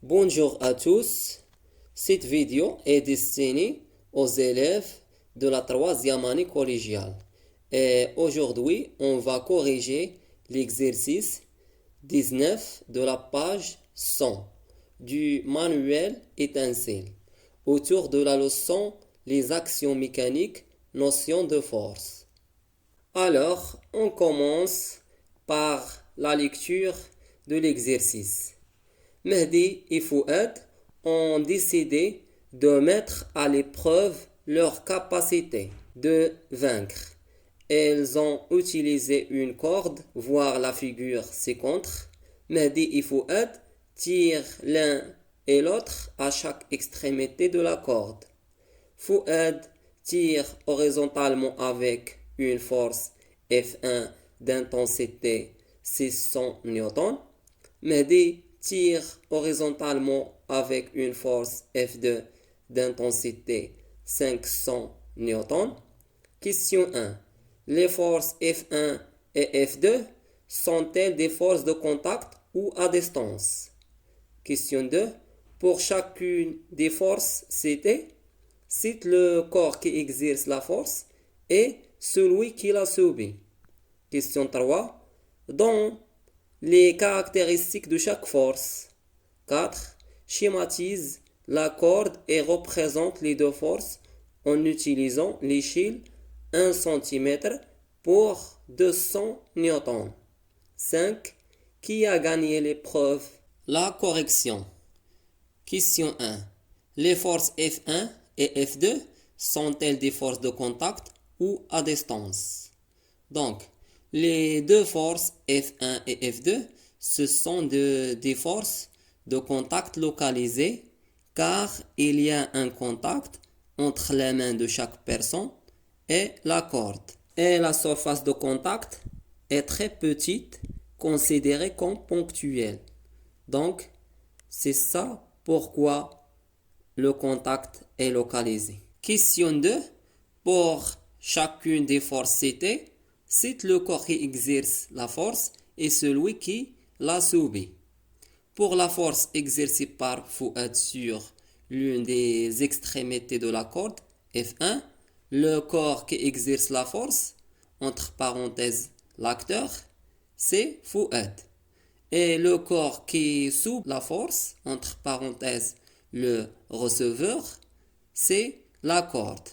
Bonjour à tous. Cette vidéo est destinée aux élèves de la troisième année collégiale. Et aujourd'hui, on va corriger l'exercice 19 de la page 100 du manuel Étincelle autour de la leçon Les actions mécaniques, notion de force. Alors, on commence par la lecture de l'exercice. Mehdi et Fouad ont décidé de mettre à l'épreuve leur capacité de vaincre. Ils ont utilisé une corde, voir la figure ci-contre. Mehdi et Fouad tirent l'un et l'autre à chaque extrémité de la corde. Fouad tire horizontalement avec une force F1 d'intensité 600 N. Mehdi tire horizontalement avec une force F2 d'intensité 500 N. Question 1. Les forces F1 et F2 sont-elles des forces de contact ou à distance? Question 2. Pour chacune des forces citées, cite le corps qui exerce la force et celui qui la subit. Question 3. Dans les caractéristiques de chaque force. 4. Schématise la corde et représente les deux forces en utilisant l'échelle 1 cm pour 200 N. 5. Qui a gagné l'épreuve? La correction. Question 1. Les forces F1 et F2 sont-elles des forces de contact ou à distance? Donc, les deux forces F1 et F2, ce sont des forces de contact localisées car il y a un contact entre les mains de chaque personne et la corde. Et la surface de contact est très petite, considérée comme ponctuelle. Donc, c'est ça pourquoi le contact est localisé. Question 2. Pour chacune des forces citées, cite le corps qui exerce la force et celui qui la subit. Pour la force exercée par Fouad sur l'une des extrémités de la corde, F1, le corps qui exerce la force, entre parenthèses l'acteur, c'est Fouad. Et le corps qui subit la force, entre parenthèses le receveur, c'est la corde.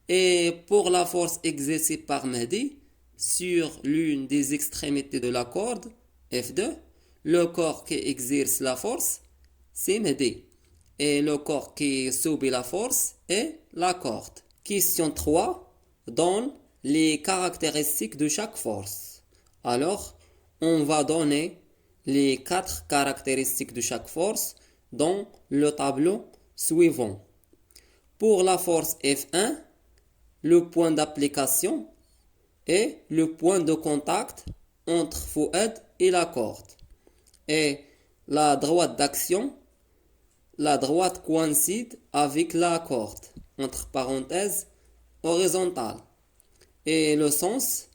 Et pour la force exercée par Mehdi sur l'une des extrémités de la corde, F2, le corps qui exerce la force, c'est Mehdi. Et le corps qui subit la force est la corde. Question 3. Donne les caractéristiques de chaque force. Alors, on va donner les 4 caractéristiques de chaque force dans le tableau suivant. Pour la force F1, le point d'application est le point de contact entre Fouad et la corde. Et la droite d'action, la droite coïncide avec la corde, entre parenthèses, horizontale. Et le sens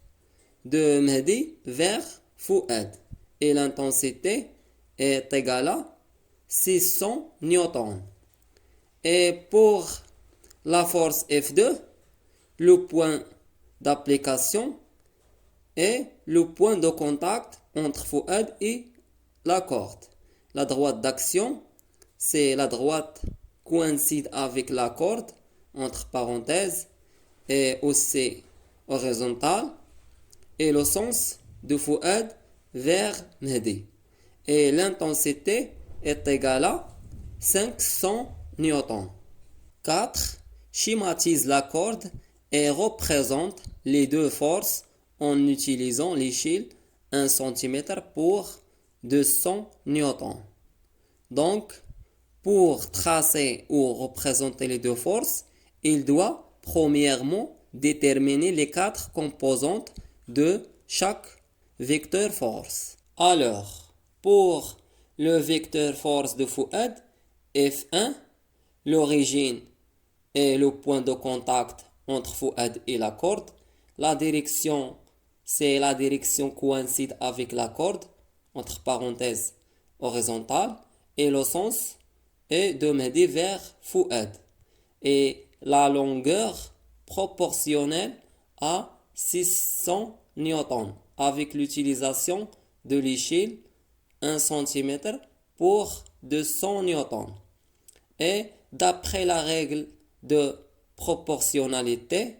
de Mehdi vers Fouad. Et l'intensité est égale à 600 N. Et pour la force F2, le point d'application est le point de contact entre Fouad et la corde. La droite d'action, c'est la droite coïncide avec la corde, entre parenthèses, et aussi horizontale, et le sens de Fouad vers Mehdi. Et l'intensité est égale à 500 N. 4. Schématise la corde et représente les deux forces en utilisant l'échelle 1 cm pour 200 N. Donc, pour tracer ou représenter les deux forces, il doit premièrement déterminer les 4 composantes de chaque vecteur force. Alors, pour le vecteur force de Fouad, F1, l'origine est le point de contact entre Fouad et la corde. La direction, c'est la direction coïncide avec la corde, entre parenthèses horizontale. et le sens est de Mehdi vers Fouad. Et la longueur proportionnelle à 600 newtons avec l'utilisation de l'échelle 1 cm pour 200 newtons. Et d'après la règle de proportionnalité,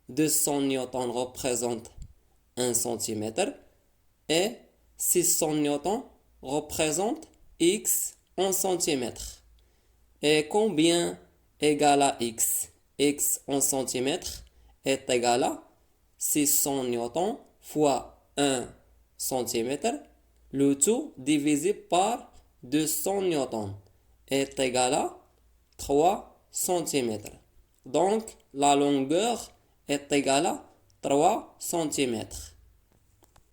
200 newtons représente 1 cm et 600 newtons représente x en centimètres. Et combien égale à x? X en centimètres est égal à 600 newtons fois 1 cm, le tout divisé par 200 newtons est égal à 3 cm. Donc, la longueur est égale à 3 cm.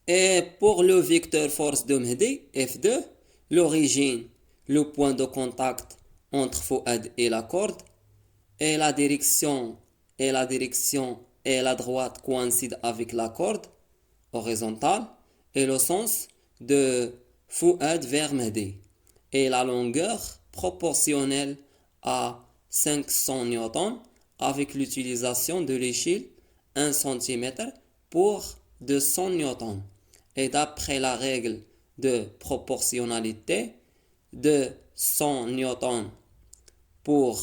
Et pour le vecteur force de Mehdi, F2, l'origine, le point de contact entre Fouad et la corde, et la direction et la droite coïncident avec la corde horizontale, et le sens de Fouad vers Mehdi, et la longueur proportionnelle à 500 newtons avec l'utilisation de l'échelle 1 cm pour 200 newtons. Et d'après la règle de proportionnalité, de 100 newtons pour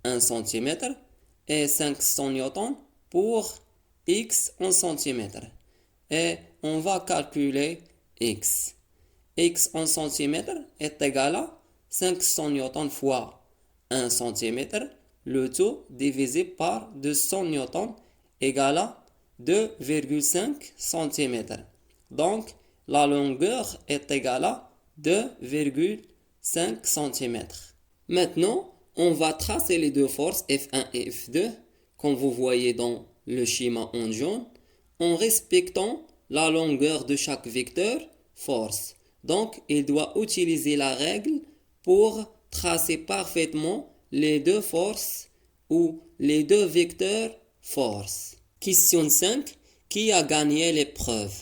1 cm et 500 newtons pour x en centimètres. Et on va calculer x. X en centimètres est égal à 500 newtons fois 1 cm, le tout divisé par 200 newtons égale à 2,5 cm. Donc, la longueur est égale à 2,5 cm. Maintenant, on va tracer les deux forces F1 et F2, comme vous voyez dans le schéma en jaune, en respectant la longueur de chaque vecteur force. Donc, il doit utiliser la règle pour tracer parfaitement les deux forces ou les deux vecteurs force. Question 5. Qui a gagné l'épreuve?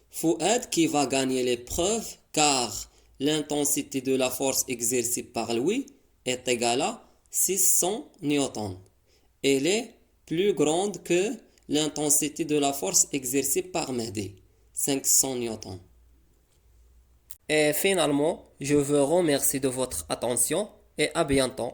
Fouad qui va gagner l'épreuve car l'intensité de la force exercée par lui est égale à 600 newtons. Elle est plus grande que l'intensité de la force exercée par Mehdi, 500 newtons. Et finalement, je vous remercie de votre attention et à bientôt.